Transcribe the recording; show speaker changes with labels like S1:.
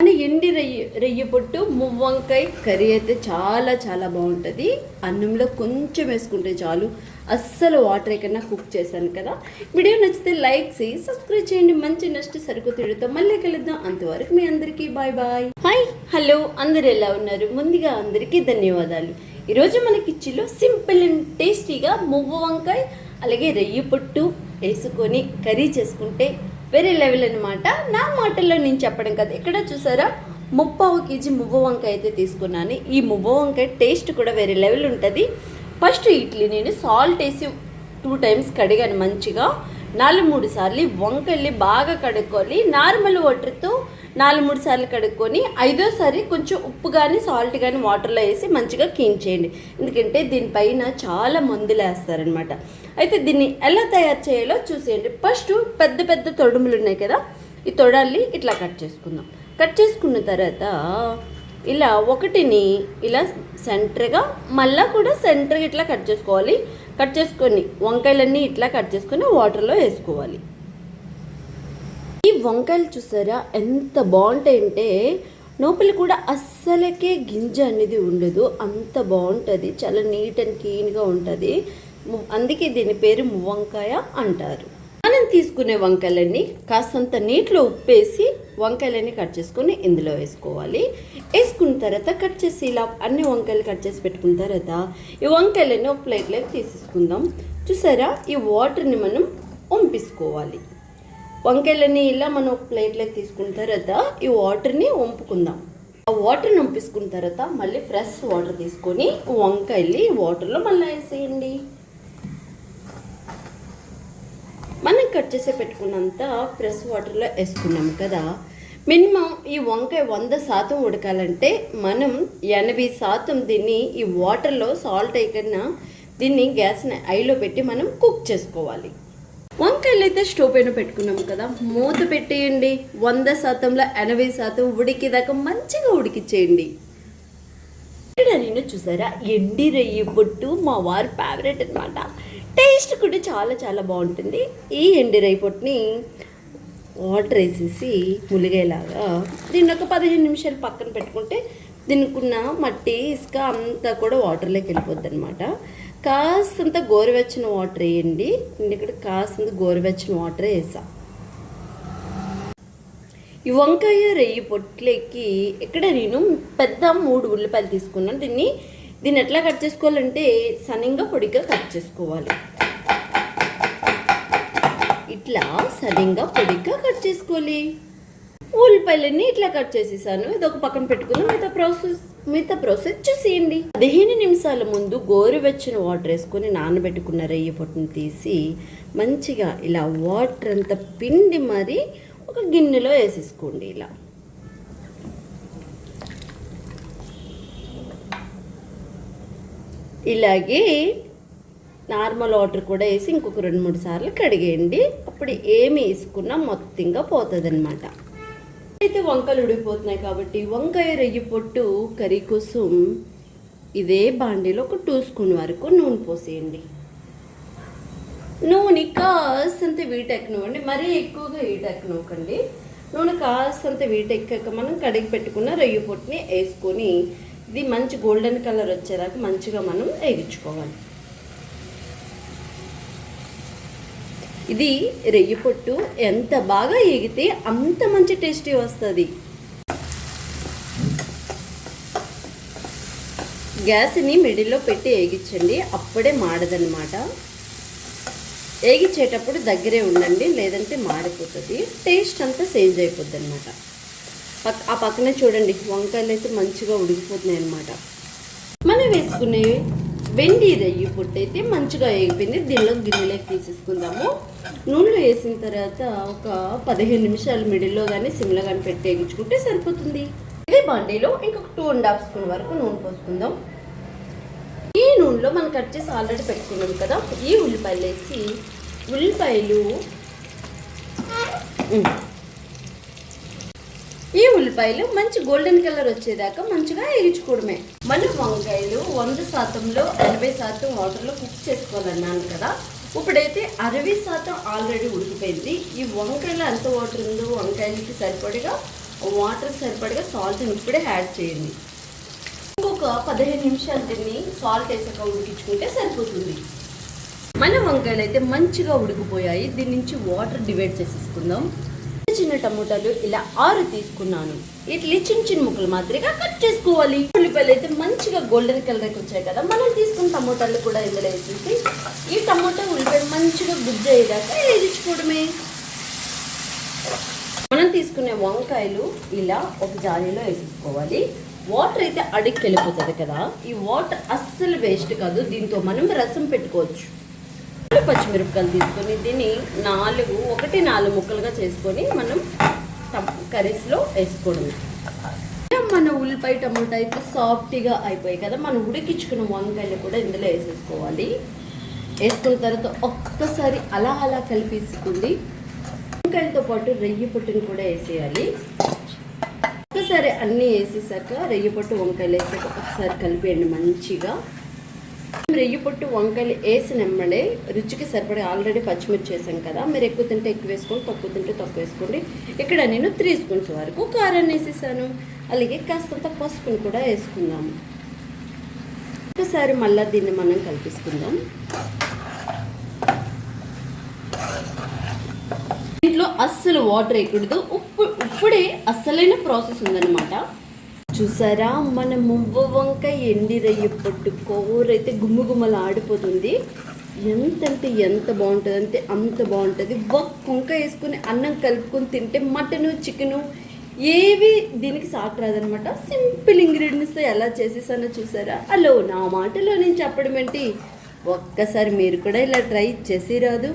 S1: మన ఎండి రొయ్య పొట్టు మువ్వంకాయ కర్రీ అయితే చాలా చాలా బాగుంటుంది. అన్నంలో కొంచెం వేసుకుంటే చాలు, అస్సలు వాటర్ కన్నా కుక్ చేశాను కదా. వీడియో నచ్చితే లైక్ చేసి సబ్స్క్రైబ్ చేయండి. మంచి నెక్స్ట్ సరుకు తిడుతూ మళ్ళీ కలుద్దాం. అంతవరకు మీ అందరికీ బాయ్ బాయ్. హాయ్ హలో, అందరు ఎలా ఉన్నారు? ముందుగా అందరికీ ధన్యవాదాలు. ఈరోజు మన కిచెన్లో సింపుల్ అండ్ టేస్టీగా మువ్వ వంకాయ అలాగే రొయ్య పొట్టు వేసుకొని కర్రీ చేసుకుంటే వేరే లెవెల్ అనమాట. నా మాటల్లో నేను చెప్పడం కదా. ఇక్కడ చూసారా, 30 kg మువ్వ వంకాయ అయితే తీసుకున్నాను. ఈ మువ్వ వంకాయ టేస్ట్ కూడా వేరే లెవెల్ ఉంటుంది. ఫస్ట్ ఇడ్లీ నేను సాల్ట్ వేసి 2 times కడిగాను మంచిగా. 4-3 సార్లు వంకాయల్ని బాగా కడుక్కోవాలి. నార్మల్ వాటర్తో 4-3 సార్లు కడుక్కొని 5వసారి కొంచెం ఉప్పు కానీ సాల్ట్ కానీ వాటర్లో వేసి మంచిగా క్లీన్ చేయండి. ఎందుకంటే దీనిపైన చాలా మందులు వేస్తారనమాట. అయితే దీన్ని ఎలా తయారు చేయాలో చూసేయండి. ఫస్ట్ పెద్ద పెద్ద తొడుములు ఉన్నాయి కదా, ఈ తొడాల్ని ఇట్లా కట్ చేసుకుందాం. కట్ చేసుకున్న తర్వాత ఇలా ఒకటిని ఇలా సెంటర్గా మళ్ళీ కూడా సెంటర్గా ఇట్లా కట్ చేసుకోవాలి. కట్ చేసుకొని వంకాయలన్నీ ఇట్లా కట్ చేసుకొని వాటర్లో వేసుకోవాలి. ఈ వంకాయలు చూసారా ఎంత బాగుంటాయంటే లోపల కూడా అస్సలకే గింజ అనేది ఉండదు, అంత బాగుంటుంది. చాలా నీట్ అండ్ క్లీన్గా ఉంటుంది. అందుకే దీని పేరు మువ్వంకాయ అంటారు. మనం తీసుకునే వంకాయలన్నీ కాస్తంత నీటిలో ఉప్పేసి వంకాయలన్నీ కట్ చేసుకొని ఇందులో వేసుకోవాలి. వేసుకున్న తర్వాత కట్ చేసి ఇలా అన్ని వంకాయలు కట్ చేసి పెట్టుకున్న తర్వాత ఈ వంకాయలన్నీ ఒక ప్లేట్లోకి తీసేసుకుందాం. చూసారా, ఈ వాటర్ని మనం వంపేసుకోవాలి. వంకాయలన్నీ ఇలా మనం ఒక ప్లేట్లోకి తీసుకున్న తర్వాత ఈ వాటర్ని వంపుకుందాం. ఆ వాటర్ని వంపేసుకున్న తర్వాత మళ్ళీ ఫ్రెష్ వాటర్ తీసుకొని వంకాయల్ని వాటర్లో మళ్ళీ వేసేయండి. మనం కట్ చేసి పెట్టుకున్నంత ఫ్రెష్ వాటర్లో వేసుకున్నాము కదా. మినిమం ఈ వంకాయ 100% ఉడకాలంటే మనం 80% దీన్ని ఈ వాటర్లో సాల్ట్ అయ్యకన్నా దీన్ని గ్యాస్ని ఐలో పెట్టి మనం కుక్ చేసుకోవాలి. వంకాయలు అయితే స్టవ్ పైన పెట్టుకున్నాము కదా, మూత పెట్టేయండి. 100%లో 80% ఉడికేదాకా మంచిగా ఉడికిచ్చేయండి. ఇక్కడ నేను చూసారా, ఎండి రొయ్య పొట్టు మా వారి ఫేవరెట్ అనమాట. టేస్ట్ కూడా చాలా చాలా బాగుంటుంది. ఈ ఎండి రొయ్య పొట్టుని వాటర్ వేసేసి ములిగేలాగా దీన్ని ఒక 15 నిమిషాలు పక్కన పెట్టుకుంటే దీనికున్న మట్టి ఇసుక అంతా కూడా వాటర్లోకి వెళ్ళిపోద్ది అనమాట. కాస్తంత గోరువెచ్చని వాటర్ వేయండి. నేను ఇక్కడ కాస్తంత గోరువెచ్చని వాటర్ వేసా. ఈ వంకాయ రొయ్య పొట్లకి ఇక్కడ నేను పెద్ద 3 ఉల్లిపాయలు తీసుకున్నాను. దీన్ని ఎట్లా కట్ చేసుకోవాలంటే సన్నంగా పొడిగా కట్ చేసుకోవాలి. ఇట్లా సన్నంగా పొడిగా కట్ చేసుకోవాలి. ఉల్లిపాయలన్నీ ఇట్లా కట్ చేసేసాను. ఇది ఒక పక్కన పెట్టుకుని మిగతా ప్రాసెస్ చూసేయండి. 15 నిమిషాల ముందు గోరువెచ్చని వాటర్ వేసుకొని నానబెట్టుకున్న రొయ్య పొట్టును తీసి మంచిగా ఇలా వాటర్ అంతా పిండి మరి ఒక గిన్నెలో వేసేసుకోండి. ఇలా ఇలాగే నార్మల్ వాటర్ కూడా వేసి ఇంకొక 2-3 సార్లు కడిగేయండి. అప్పుడు ఏమి వేసుకున్నా మొత్తంగా పోతుంది అనమాట. అయితే వంకాయలు ఉడికిపోతున్నాయి కాబట్టి వంకాయ రొయ్య పొట్టు కర్రీ కోసం ఇదే బాండీలో ఒక 2 స్పూన్ వరకు నూనె పోసేయండి. నూనె కాస్తంత వీటెక్కనివ్వండి, మరీ ఎక్కువగా వీటెక్కనివ్వకండి. నూనె కాస్తంత వీటెక్కాక మనం కడిగి పెట్టుకున్న రొయ్య పొట్టుని వేసుకొని ఇది మంచి గోల్డెన్ కలర్ వచ్చేదాకా మంచిగా మనం వేగించుకోవాలి. ఇది రొయ్య పొట్టు ఎంత బాగా వేగితే అంత మంచి టేస్టీ వస్తుంది. గ్యాస్ని మిడిల్లో పెట్టి వేగించండి, అప్పుడే మాడదనమాట. వేగించేటప్పుడు దగ్గరే ఉండండి, లేదంటే మాడిపోతుంది. టేస్ట్ అంతా చేంజ్ అయిపోద్ది అనమాట. ఆ పక్కనే చూడండి, వంకాయలు అయితే మంచిగా ఉడికిపోతున్నాయి అనమాట. మనం వేసుకునే వెండి రొయ్య పొట్టు అయితే మంచిగా వేగిపోయింది. దీనిలో గిన్నెలోకి తీసేసుకుందాము. నూనెలో వేసిన తర్వాత ఒక 15 నిమిషాలు మిడిల్లో కానీ సిమ్లో కానీ పెట్టి వేగించుకుంటే సరిపోతుంది. ఇదే బాండీలో ఇంకొక 2.5 స్పూన్ వరకు నూనె పోసుకుందాం. ఈ నూనెలో మనం కట్ చేసి ఆల్రెడీ పెట్టుకున్నాం కదా, ఈ ఉల్లిపాయలు వేసి ఉల్లిపాయలు మంచి గోల్డెన్ కలర్ వచ్చేదాకా మంచిగా వేయించుకోవడమే. మన వంకాయలు 100%లో 80% వాటర్లో కుక్ చేసుకోవాలన్నాను కదా. ఇప్పుడైతే 60% ఆల్రెడీ ఉడికిపోయింది. ఈ వంకాయలో ఎంత వాటర్ ఉందో వంకాయలకి సరిపడిగా వాటర్ సరిపడగా సాల్ట్ ఇప్పుడే యాడ్ చేయండి. ఇంకొక 15 నిమిషాలు దీన్ని సాల్ట్ వేసాక ఉడికించుకుంటే సరిపోతుంది. మన వంకాయలు అయితే మంచిగా ఉడికిపోయాయి. దీని నుంచి వాటర్ డివైడ్ చేసేసుకుందాం. చిన్న టమోటాలు ఇలా 6 తీసుకున్నాను. ఇట్లా చిన్న చిన్న ముక్కలు మాదిరిగా కట్ చేసుకోవాలి. ఉల్లిపాయలు అయితే మంచిగా గోల్డెన్ కలర్కి వచ్చాయి కదా, మనం తీసుకున్న టమోటాలు కూడా ఇందులో వేసేసి ఈ టమోటా ఉల్లిపాయ మంచిగా గుజ్జు అయ్యేదాకా వేయించుకోవడమే. మనం తీసుకునే వంకాయలు ఇలా ఒక జాలీలో వేసేసుకోవాలి. వాటర్ అయితే అడిగి వెళ్ళిపోతుంది కదా, ఈ వాటర్ అస్సలు వేస్ట్ కాదు. దీంతో మనం రసం పెట్టుకోవచ్చు. పచ్చిమిరపకాయలు తీసుకొని దీన్ని 4 ముక్కలుగా చేసుకొని మనం కర్రీస్లో వేసుకోవడం. మన ఉల్లిపాయ టమోటా అయితే సాఫ్ట్గా అయిపోయాయి కదా, మనం ఉడికించుకున్న వంకాయలు కూడా ఇందులో వేసేసుకోవాలి. వేసుకున్న తర్వాత ఒక్కసారి అలా అలా కలిపేసుకుంది. వంకాయలతో పాటు రొయ్య పొట్టుని కూడా వేసేయాలి. ఒక్కసారి అన్నీ వేసేసాక రొయ్య పొట్టు వంకాయలు వేసాక ఒకసారి కలిపేయండి మంచిగా. రొయ్య పొట్టు వంకాయలు వేసినమ్మడే రుచికి సరిపడే ఆల్రెడీ పచ్చిమిర్చి వేసాం కదా, మీరు ఎక్కువ తింటే ఎక్కువ వేసుకోండి, తక్కువ తింటే తక్కువ వేసుకోండి. ఇక్కడ నేను 3 స్పూన్స్ వరకు కారాన్ని వేసేసాను. అలాగే కాస్తంత పసుపుని కూడా వేసుకుందాము. ఒకసారి మళ్ళీ దీన్ని మనం కలిపేసుకుందాం. దీంట్లో అస్సలు వాటర్ వేయకూడదు. ఇప్పుడే అస్సలైన ప్రాసెస్ ఉందన్నమాట. చూసారా, మన మువ్వ వంకాయ ఎండి రొయ్య పొట్టు కూర అయితే గుమ్మగుమ్మలు ఆడిపోతుంది. ఎంతంటే ఎంత బాగుంటుంది అంటే అంత బాగుంటుంది. వంకాయ వేసుకుని అన్నం కలుపుకొని తింటే మటను చికెను ఏవి దీనికి సాట్ రాదనమాట. సింపుల్ ఇంగ్రీడియంట్స్తో ఎలా చేసేసానో చూసారా. హలో, నా మాటలో నేను చెప్పడం ఏంటి, ఒక్కసారి మీరు కూడా ఇలా ట్రై చేసి రాదు.